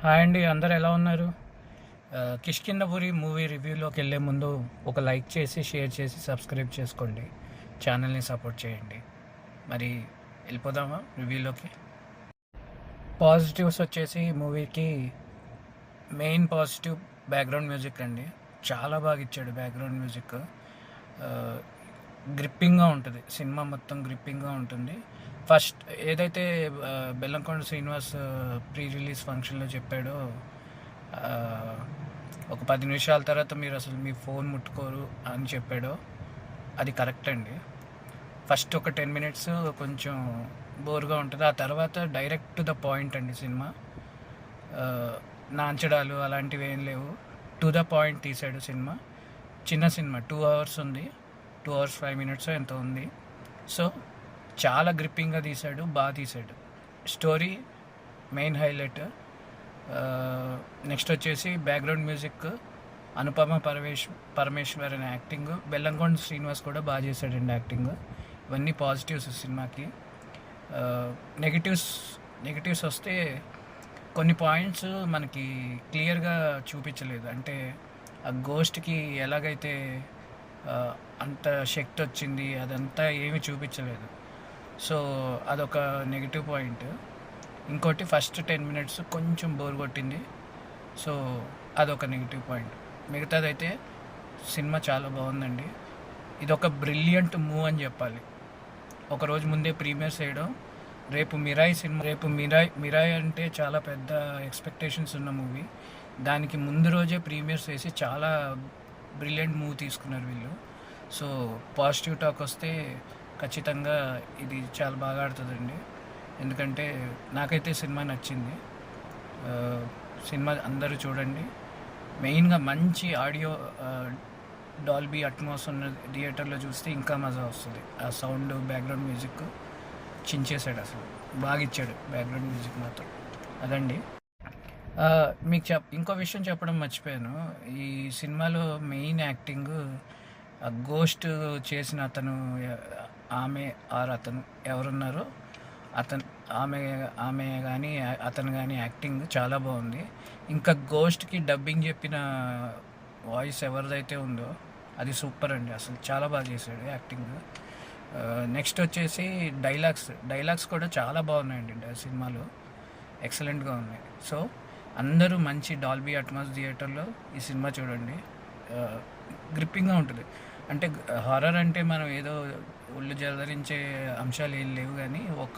Hi అండి, అందరు ఎలా ఉన్నారు? కిష్కింధపురి మూవీ రివ్యూలోకి వెళ్ళే ముందు ఒక లైక్ చేసి, షేర్ చేసి, సబ్స్క్రైబ్ చేసుకోండి. ఛానల్ని సపోర్ట్ చేయండి. మరి వెళ్ళిపోదామా రివ్యూలోకి? పాజిటివ్స్ వచ్చేసి మూవీకి మెయిన్ పాజిటివ్ బ్యాక్గ్రౌండ్ మ్యూజిక్ అండి. చాలా బాగా ఇచ్చాడు బ్యాక్గ్రౌండ్ మ్యూజిక్. గ్రిప్పింగ్గా ఉంటుంది, సినిమా మొత్తం గ్రిప్పింగ్గా ఉంటుంది. ఫస్ట్ ఏదైతే బెల్లంకొండ శ్రీనివాస్ ప్రీ రిలీజ్ ఫంక్షన్లో చెప్పాడో, ఆ, ఒక 10 నిమిషాల తర్వాత మీరు అసలు మీ ఫోన్ ముట్టుకోరు అని చెప్పాడో, అది కరెక్ట్ అండి. ఫస్ట్ ఒక 10 మినిట్స్ కొంచెం బోర్గా ఉంటుంది, ఆ తర్వాత డైరెక్ట్ టు ద పాయింట్ అండి సినిమా. నాంచడాలు అలాంటివి ఏం లేవు, టు ద పాయింట్ తీసాడు సినిమా. చిన్న సినిమా, 2 అవర్స్ ఉంది, 2 అవర్స్ 5 మినిట్స్ ఎంతో ఉంది. సో చాలా గ్రిప్పింగ్గా తీశాడు, బాగా తీశాడు. Story main highlight. నెక్స్ట్ వచ్చేసి బ్యాక్గ్రౌండ్ మ్యూజిక్, అనుపమ పరమేశ్వర్ అనే యాక్టింగ్, బెల్లంకొండ శ్రీనివాస్ కూడా బాగా చేశాడండి యాక్టింగ్. ఇవన్నీ పాజిటివ్స్ సినిమాకి. నెగిటివ్స్ వస్తే కొన్ని పాయింట్స్ మనకి క్లియర్గా చూపించలేదు. అంటే ఆ గోస్ట్కి ఎలాగైతే అంత శక్తి వచ్చింది అదంతా ఏమీ చూపించలేదు. సో అదొక నెగిటివ్ పాయింట్. ఇంకోటి ఫస్ట్ 10 మినిట్స్ కొంచెం బోర్ కొట్టింది. సో అదొక నెగిటివ్ పాయింట్. మిగతాదైతే సినిమా చాలా బాగుందండి. ఇదొక బ్రిలియంట్ మూవ్ అని చెప్పాలి. ఒకరోజు ముందే ప్రీమియర్స్ చేయడం. రేపు మిరాయ్ అంటే చాలా పెద్ద ఎక్స్పెక్టేషన్స్ ఉన్న మూవీ. దానికి ముందు రోజే ప్రీమియర్స్ వేసి చాలా బ్రిలియంట్ మూవ్ తీసుకున్నారు వీళ్ళు. సో పాజిటివ్ టాక్ వస్తే ఖచ్చితంగా ఇది చాలా బాగా ఆడుతుందండి. ఎందుకంటే నాకైతే సినిమా నచ్చింది. సినిమా అందరూ చూడండి. మెయిన్గా మంచి ఆడియో, డాల్బీ అట్మాస్ ఉన్న థియేటర్లో చూస్తే ఇంకా మజా వస్తుంది. ఆ సౌండ్, బ్యాక్గ్రౌండ్ మ్యూజిక్ చించేశాడు, అసలు బాగా ఇచ్చాడు బ్యాక్గ్రౌండ్ మ్యూజిక్ మాత్రం. అదండి. మీకు ఇంకో విషయం చెప్పడం మర్చిపోయాను. ఈ సినిమాలో మెయిన్ యాక్టింగ్ గోస్ట్ చేసిన అతను, అతను ఎవరున్నారో ఆమె కానీ అతను కానీ యాక్టింగ్ చాలా బాగుంది. ఇంకా గోస్ట్కి డబ్బింగ్ చెప్పిన వాయిస్ ఎవరిదైతే ఉందో అది సూపర్ అండి, అసలు చాలా బాగా చేశాడు యాక్టింగ్. నెక్స్ట్ వచ్చేసి డైలాగ్స్ కూడా చాలా బాగున్నాయండి సినిమాలో, ఎక్సలెంట్గా ఉన్నాయి. సో అందరూ మంచి డాల్బీ అట్మాస్ థియేటర్లో ఈ సినిమా చూడండి. గ్రిప్పింగ్గా ఉంటుంది. అంటే హారర్ అంటే మనం ఏదో ఒళ్ళు జలధరించే అంశాలు ఏం లేవు, కానీ ఒక